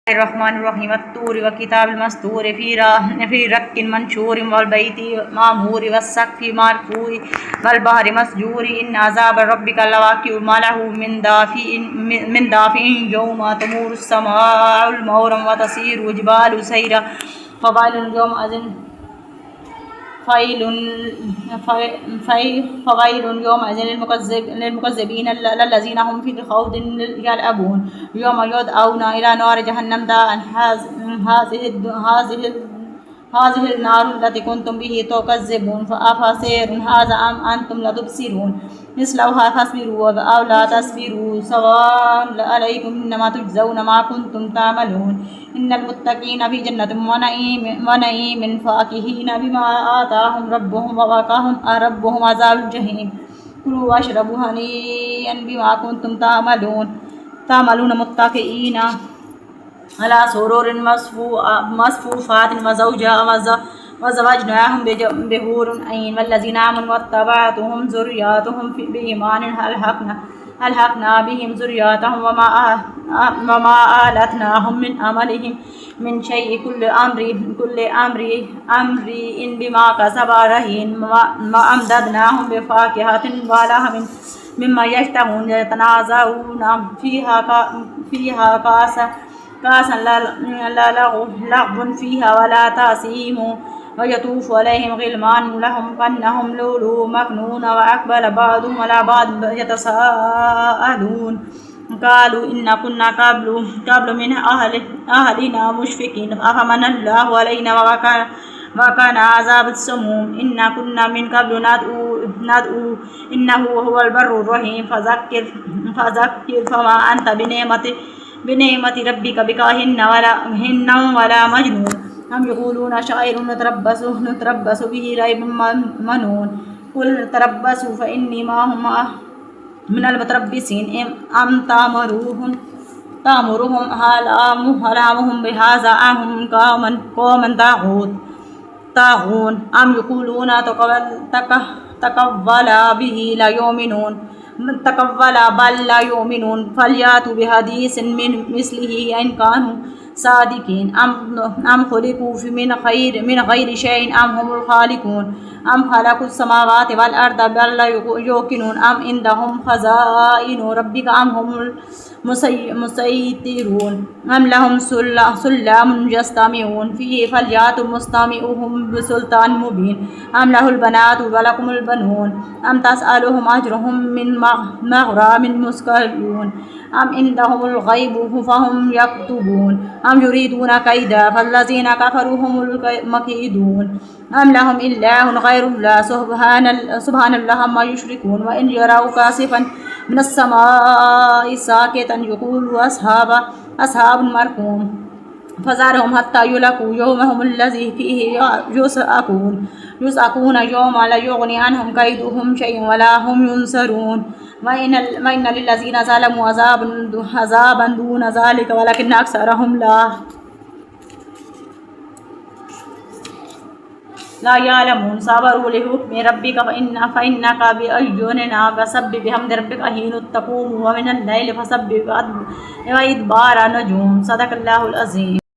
रहमानिर्रहीम अत्तूर व किताबिल मस्तूर फी रक्किन मंशूर वल बैति मामूर वस्सक़्फ़ि मरफ़ूअ वल बहरि मस्जूर इन्न अज़ाब रब्बिका लवाक़िअ मा लहू मिन दाफ़िइन यौमा तमूरुस समाअु मौरन व तसीरुल जिबालु सैरा फ़वैलुन यौमइज़िन लिलमुकज़्ज़िबीन अल्लज़ीना हुम फ़ी ख़ौदिन यलअबून यौम युदअऊना इला नारि जहन्नम दाअन हाज़िहिन नारु अल्लती कुन्तुम बिही तुकज़्ज़िबून अफ़सिहिरुन हाज़ा अम अंतुम लतुबसिरून इस्लौहा फ़स्बिरू अव ला तस्बिरू सवाअन अलैकुम इन्नमा तुजज़ौना मा कुन्तुम तअमलून इन्नल मुत्तक़ीना फ़ी जन्नतिन व नईमिन फ़ाकिहीना बिमा आताहुम रब्बुहुम व वक़ाहुम रब्बुहुम अज़ाबल जहीम कुलू वशरबू हनीअन बिमा कुन्तुम तअमलून मुत्तक़ीना अला सुरुरिन मसफ़ूफ़ातिन व ज़वजनाहुम बिहूरिन ऐन वल्लज़ीना आमनु वत्तबअतहुम ज़ुर्रिय्यतुहुम बिईमानिन अल्हक़ना बिहिम ज़ुर्रिय्यतहुम वमा अलतनाहुम मिन अमलिहिम मिन शैइन कुल्लि अम्रिइन बिमा कसबा रहीन व अमददनाहुम बिफ़ाकिहतिन व लहमिन मिम्मा यश्तहून यतनाज़ऊना फ़ीहा कासन ला लग़्वुन फ़ीहा वला तासीमु व यतूफ़ु अलैहिम ग़िलमानुन लहुम कन्नहुम लुलुअ्वुम मकनून व अक़बल बअदुहुम अला बअदिन यतसाअलून क़ालू इन्ना कुन्ना क़ब्लु मिन अहलिना मुश्फ़िक़ीन अफ़मन्नल्लाहु अलैना व काना अज़ाबुस्समूम इन्ना कुन्ना मिन क़ब्लु नदअू इन्नहु हुवल बर्रुर रहीम फ़ज़क्किर फ़मा अन्त बिनेमति रब्बिका बिकाहिन्न वला मजनून अम यक़ूलूना शाइरुन नतरब्बसु बिही रैबम मनून कुल तरब्बसु फ़इन्नी माहुम मिनल मुतरब्बिसीन अम तामुरुहुम हलामुहुम बिहाज़ा अहुम क़ौमन ताग़ून अम यक़ूलूना तक़व्वला बिही ला युमिनून तक़व्वला बल ला युमिनून फ़लयातू बिहदीसिन मिस्लिही इन कानू सादिक़ीन अम ख़ुलिक़ू मिन ग़ैरि शैइन अम हुमुल ख़ालिक़ून अम ख़लक़ुस समावाति वल अर्द बल ला युक़िनून अम इंदहुम ख़ज़ाइनु रब्बिका अम हुमुल मुसैतिरून अम लहुम सुल्लमुन यस्तमिऊन फ़ीहि फ़लयातु मुस्तमिऊहुम बिसुल्तान मुबीन अम लहुल बनातु व लकुमुल बनून अम तसअलुहुम अजरहुम मिन मग़रामिन मुस्क़लून अम इंदहुमुल ग़ैबु फ़हुम यक्तुबून अम युरीदूना कैदा फ़ल्लज़ीना कफ़रू हुमुल मकीदून अम लहुम इलाहुन ग़ैरुल्लाह सुब्हानल्लाह अम्मा युश्रिकून व इन यरौ कासिफ़न मिनस समाइ साक़ितन यक़ूलू अस्हाबुल मरक़ूम फ़ज़रहुम हत्ता युलक़ू यौमहुमुल्लज़ी फ़ीहि युसअकून यौमा ला युग़नी अन्हुम कैदुहुम शैअन वला हुम युनसरून व इन्न लिल्लज़ीना ज़लमू अज़ाबन दून ज़ालिका वलकिन्न अक्सरहुम ला यअलमून सबरू लिहुक्मि रब्बिका फ़इन्नका बिअयुनिना वसब्बिह बिहम्दि रब्बिका हीना तक़ूमु व मिनल लैलि फ़सब्बिह व इदबारन नजूम सदक़ल्लाहुल अज़ीम।